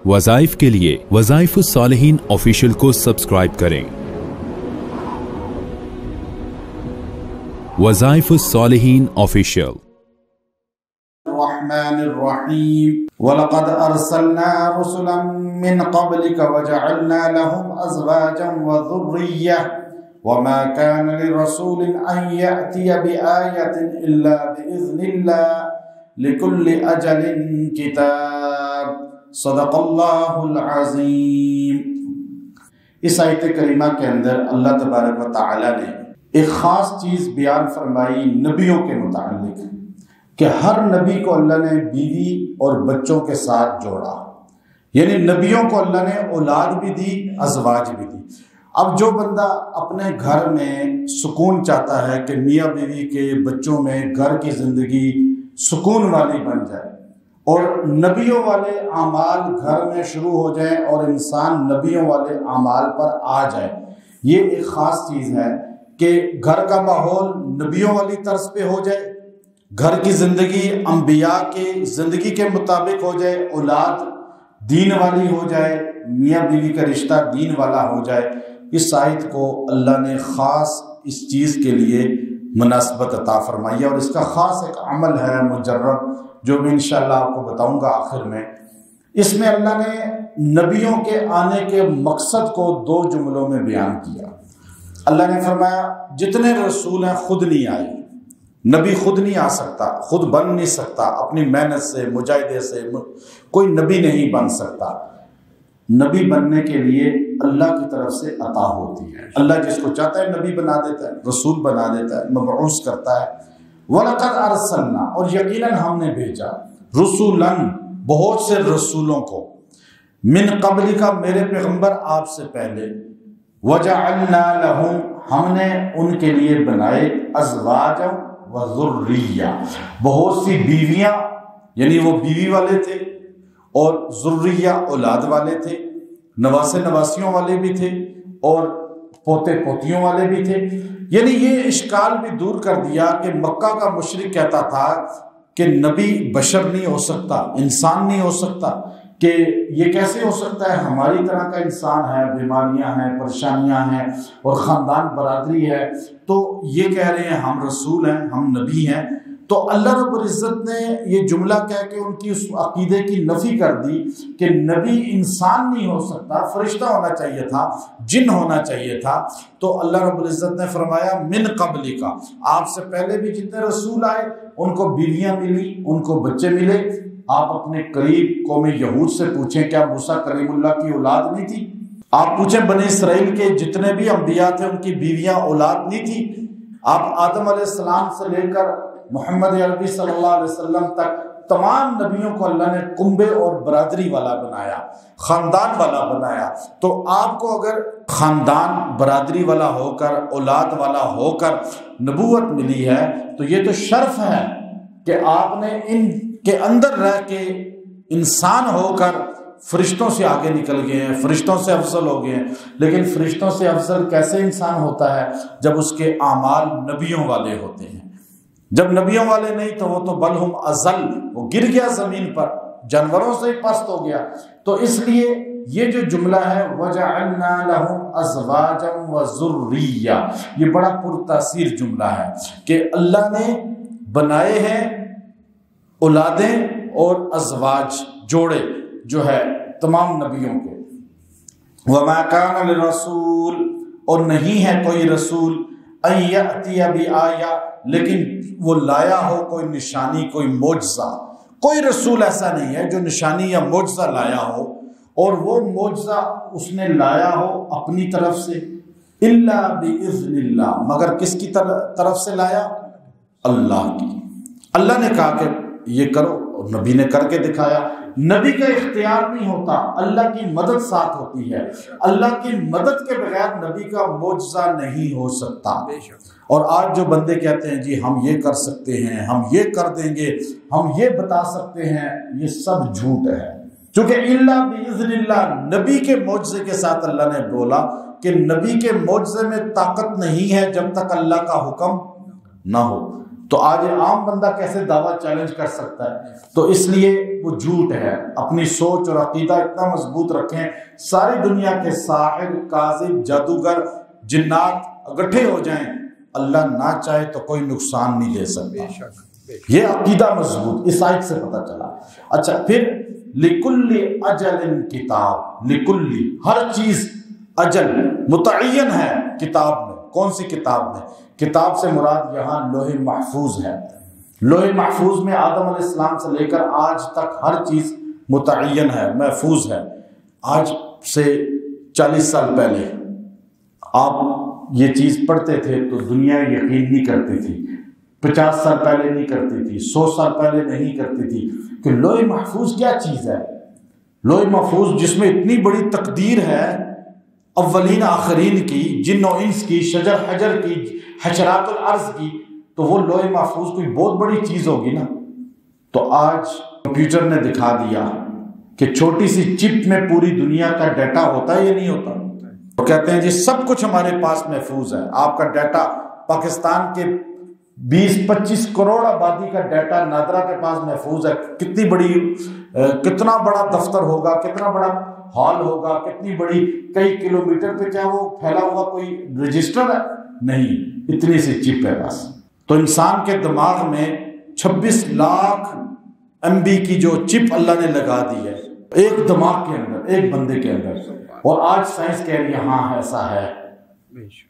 वज़ाइफ के लिए वज़ाइफ सालिहीन ऑफिशियल को सब्सक्राइब करें। वज़ाइफ सालिहीन ऑफिशियल। वलक़द अर्सलना रुसुलन मिन क़ब्लिक वजअलना लहुम अज़वाजन व ज़ुर्रिय्यह वमा कान लिरसूलिन अन यअतिय बिआयतिन इल्ला बिइज़्निल्लाह लिकुल्लि अजलिन किताब। सदक़ल्लाहुल अज़ीम। इस आयत करीमा के अंदर अल्लाह तबारक व तआला ने एक ख़ास चीज़ बयान फरमाई नबियों के मुताल्लिक़ कि हर नबी को अल्लाह ने बीवी और बच्चों के साथ जोड़ा, यानी नबियों को अल्लाह ने औलाद भी दी, अज़वाज भी दी। अब जो बंदा अपने घर में सुकून चाहता है कि मियाँ बीवी के बच्चों में घर की ज़िंदगी सुकून वाली बन जाए और नबियों वाले आमाल घर में शुरू हो जाए और इंसान नबियों वाले आमाल पर आ जाए, ये एक ख़ास चीज़ है कि घर का माहौल नबियों वाली तर्ज पे हो जाए, घर की ज़िंदगी अंबिया के ज़िंदगी के मुताबिक हो जाए, औलाद दीन वाली हो जाए, मियाँ बीवी का रिश्ता दीन वाला हो जाए। इस आयत को अल्लाह ने ख़ास इस चीज़ के लिए मुनासबत अता फरमाई है और इसका ख़ास एक अमल है मुजर्रब, जो मैं इंशाअल्लाह आपको बताऊंगा आखिर में। इसमें अल्लाह ने नबियों के आने के मकसद को दो जुमलों में बयान किया। अल्लाह ने फरमाया जितने रसूल हैं खुद नहीं आए, नबी खुद नहीं आ सकता, खुद बन नहीं सकता, अपनी मेहनत से मुजाहिदे से कोई नबी नहीं बन सकता। नबी बनने के लिए अल्लाह की तरफ से अता होती है। अल्लाह जिसको चाहता है नबी बना देता है, रसूल बना देता है, मबऊस करता है। वलक़द अर्सलना, और यकीनन हमने भेजा, रुसुलन, बहुत से रसूलों को, मिन क़ब्लिका, मेरे पैगंबर आपसे पहले, वजअलना लहुम, हमने उनके लिए बनाए, अज़वाजन व ज़ुर्रिय्या, बहुत सी बीवियां, यानी वो बीवी वाले थे, और ज़ुर्रिय्या औलाद वाले थे, नवासे नवासियों वाले भी थे और पोते पोतियों वाले भी थे। यानी ये इश्काल भी दूर कर दिया कि मक्का का मुशरिक कहता था कि नबी बशर नहीं हो सकता, इंसान नहीं हो सकता, कि ये कैसे हो सकता है, हमारी तरह का इंसान है, बीमारियां हैं, परेशानियां हैं और ख़ानदान बरादरी है, तो ये कह रहे हैं हम रसूल हैं, हम नबी हैं। तो अल्लाह रब्बुल इज़्ज़त ने ये जुमला कह के उनकी उस अकीदे की नफ़ी कर दी कि नबी इंसान नहीं हो सकता, फरिश्ता होना चाहिए था, जिन होना चाहिए था। तो अल्लाह रब्बुल इज़्ज़त ने फरमाया मिन क़ब्लिका, आपसे पहले भी जितने रसूल आए उनको बीवियां मिली, उनको बच्चे मिले। आप अपने करीब कौम यहूद से पूछें, क्या मूसा कलीमुल्लाह की औलाद नहीं थी? आप पूछें बनी इसराइल के जितने भी अंबिया थे उनकी बीवियां औलाद नहीं थी? आप आदम अलैहिस्सलाम से लेकर मोहम्मद अरबी सल्लल्लाहु अलैहि वसल्लम तक तमाम नबियों को अल्लाह ने कुंबे और बरादरी वाला बनाया, ख़ानदान वाला बनाया। तो आपको अगर ख़ानदान बरादरी वाला होकर, औलाद वाला होकर नबूवत मिली है तो ये तो शर्फ है कि आपने इनके अंदर रह के इंसान होकर फरिश्तों से आगे निकल गए हैं, फरिश्तों से अफजल हो गए हैं। लेकिन फरिश्तों से अफजल कैसे इंसान होता है? जब उसके आमाल नबियों वाले होते हैं। जब नबियों वाले नहीं तो वो तो बलहुम अज़ल, वो गिर गया ज़मीन पर, जानवरों से ही पस्त हो गया। तो इसलिए ये जो जुमला है वजअलना लहुम अज़वाजन व ज़ुर्रिय्या, ये बड़ा पुरतासीर जुमला है कि अल्लाह ने बनाए हैं औलादें और अज़वाज, जोड़े जो है तमाम नबियों के। वमा कान लिरसूल, और नहीं है कोई रसूल, अन यअतिय बिआया, लेकिन वो लाया हो कोई निशानी, कोई मोजज़ा। कोई रसूल ऐसा नहीं है जो निशानी या मोजज़ा लाया हो, और वो मोजज़ा उसने लाया हो अपनी तरफ से, इल्ला बिइज़्निल्लाह, मगर किसकी तरफ से लाया? अल्लाह की। अल्लाह ने कहा कि ये करो, और नबी ने करके दिखाया। नबी का इख्तियार नहीं होता, अल्लाह की मदद साथ होती है। अल्लाह की मदद के बगैर नबी का मोजज़ा नहीं हो सकता। और आज जो बंदे कहते हैं जी हम ये कर सकते हैं, हम ये कर देंगे, हम ये बता सकते हैं, ये सब झूठ है। क्योंकि इल्ला बिइज़्निल्लाह, नबी के मोजज़े के साथ अल्लाह ने बोला कि नबी के मोजज़े में ताकत नहीं है जब तक अल्लाह का हुक्म ना हो। تو آج عام بندہ کیسے دعویٰ چیلنج کر سکتا ہے؟ تو اس لیے وہ جھوٹ ہے۔ اپنی سوچ اور عقیدہ اتنا مضبوط رکھیں، ساری دنیا کے ساحر، کاذب، جادوگر، جنات اکٹھے ہو جائیں، اللہ نہ چاہے تو کوئی نقصان نہیں دے سکتا۔ یہ عقیدہ مضبوط اس آیت سے پتہ چلا۔ اچھا، پھر لِكُلِّ اجل کتاب، لِكُلِّ ہر چیز اجل متعین ہے کتاب میں۔ کون سی کتاب میں؟ کتاب سے مراد یہاں لوح محفوظ ہے۔ لوح محفوظ میں آدم علیہ السلام سے لے کر آج تک ہر چیز متعین ہے، محفوظ ہے۔ آج سے 40 سال پہلے آپ یہ چیز پڑھتے تھے تو دنیا یقین نہیں کرتی تھی، 50 سال پہلے نہیں کرتی تھی، 100 سال پہلے نہیں کرتی تھی کہ لوح محفوظ کیا چیز ہے۔ لوح محفوظ جس میں اتنی بڑی تقدیر ہے اولین آخرین کی، جن و انس کی، شجر حجر کی، حشرات الارض کی، تو وہ لوح محفوظ کوئی بہت بڑی چیز ہوگی نا۔ تو آج کمپیوٹر نے دکھا دیا کہ چھوٹی سی چپ میں پوری دنیا کا ڈیٹا ہوتا ہے یا نہیں ہوتا؟ وہ کہتے ہیں جی سب کچھ ہمارے پاس محفوظ ہے، آپ کا ڈیٹا، پاکستان کے 20-25 کروڑ آبادی کا ڈیٹا نادرا کے پاس محفوظ ہے۔ کتنی بڑی، کتنا بڑا دفتر ہوگا، کتنا بڑا ہال ہوگا، کتنی بڑی، کئی کلومیٹر پہ، کیا وہ پھیلا ہوا کوئی رجسٹر ہے؟ نہیں، اتنی سی چپ ہے بس۔ تو انسان کے دماغ میں 26 لاکھ MB کی جو چپ اللہ نے لگا دی ہے ایک دماغ کے اندر، ایک بندے کے اندر، اور آج سائنس کہہ رہی ہے ہاں ایسا ہے۔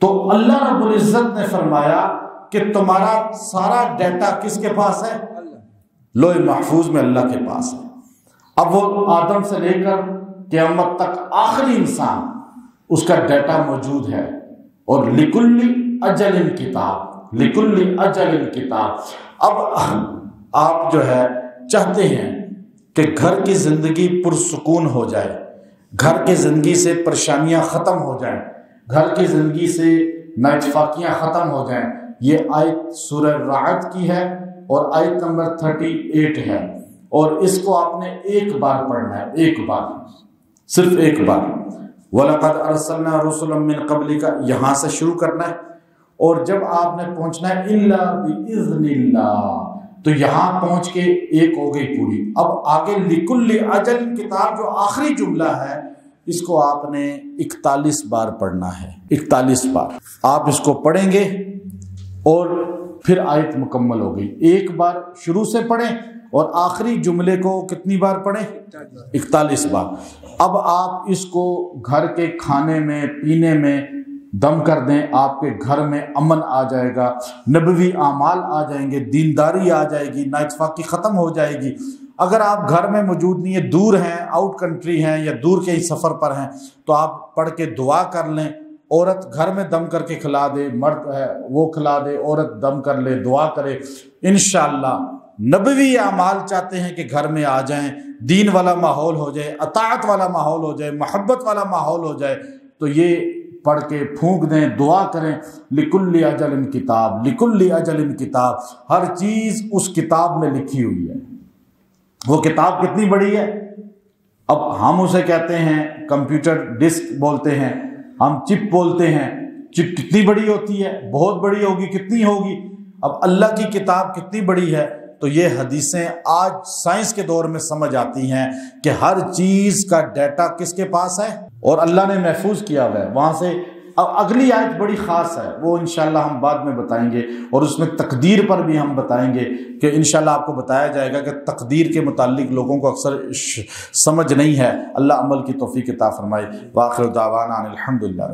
تو اللہ رب العزت نے فرمایا کہ تمہارا سارا ڈیٹا کس کے پاس ہے؟ لوح محفوظ میں اللہ کے پاس ہے۔ اب وہ آدم سے لے کر قیامت تک آخری انسان، اس کا ڈیٹا موجود ہے۔ اور لِكُلِّ اجل کتاب، لِكُلِّ اجل کتاب۔ اب آپ جو ہے چاہتے ہیں کہ گھر کی زندگی پرسکون ہو جائے، گھر کی زندگی سے پریشانیاں ختم ہو جائیں، گھر کی زندگی سے نااتفاقیاں ختم ہو جائیں۔ یہ آیت سورہ رعد کی ہے اور آیت نمبر 38 ہے، اور اس کو آپ نے ایک بار پڑھنا ہے، ایک بار، صرف ایک بار۔ وَلَقَدْ أَرْسَلْنَا رُسُلًا مِّن قَبْلِكَ، یہاں سے شروع کرنا ہے، اور جب آپ نے پہنچنا ہے إِلَّا بِإِذْنِ اللَّهِ، تو یہاں پہنچ کے ایک ہو گئی پوری۔ اب آگے لِكُلِّ اجل کتاب جو آخری جملہ ہے، اس کو آپ نے 41 بار پڑھنا ہے، 41 بار آپ اس کو پڑھیں گے اور پھر آیت مکمل ہو گئی۔ ایک بار شروع سے پڑھیں اور آخری جملے کو کتنی بار پڑھیں؟ 41 بار۔ اب آپ اس کو گھر کے کھانے میں، پینے میں دم کر دیں، آپ کے گھر میں امن آ جائے گا، نبوی اعمال آ جائیں گے، دینداری آ جائے گی، نااتفاقی ختم ہو جائے گی۔ اگر آپ گھر میں موجود نہیں ہیں، دور ہیں، آؤٹ کنٹری ہیں یا دور کے ہی سفر پر ہیں، تو آپ پڑھ کے دعا کر لیں۔ عورت گھر میں دم کر کے کھلا دے، مرد ہے وہ کھلا دے، عورت دم کر لے، دعا کرے، انشاءاللہ نبوی اعمال چاہتے ہیں کہ گھر میں آ جائیں، دین والا ماحول ہو جائے، اطاعت والا ماحول ہو جائے، محبت والا ماحول ہو جائے، تو یہ پڑھ کے پھونک دیں، دعا کریں۔ لِكُلِّ اجل کتاب، لِكُلِّ اجل کتاب، ہر چیز اس کتاب میں لکھی ہوئی ہے۔ وہ کتاب کتنی بڑی ہے؟ اب ہم اسے کہتے ہیں کمپیوٹر ڈسک بولتے ہیں، ہم چپ بولتے ہیں۔ چپ کتنی بڑی ہوتی ہے؟ بہت بڑی ہوگی، کتنی ہوگی؟ اب اللہ کی کتاب کتنی بڑی ہے؟ تو یہ حدیثیں آج سائنس کے دور میں سمجھ آتی ہیں کہ ہر چیز کا ڈیٹا کس کے پاس ہے اور اللہ نے محفوظ کیا ہوا ہے وہاں سے۔ اب اگلی آیت بڑی خاص ہے، وہ انشاءاللہ ہم بعد میں بتائیں گے، اور اس میں تقدیر پر بھی ہم بتائیں گے کہ انشاءاللہ آپ کو بتایا جائے گا کہ تقدیر کے متعلق لوگوں کو اکثر سمجھ نہیں ہے۔ اللہ عمل کی توفیق عطا فرمائے۔ وآخر دعوانا الحمدللہ۔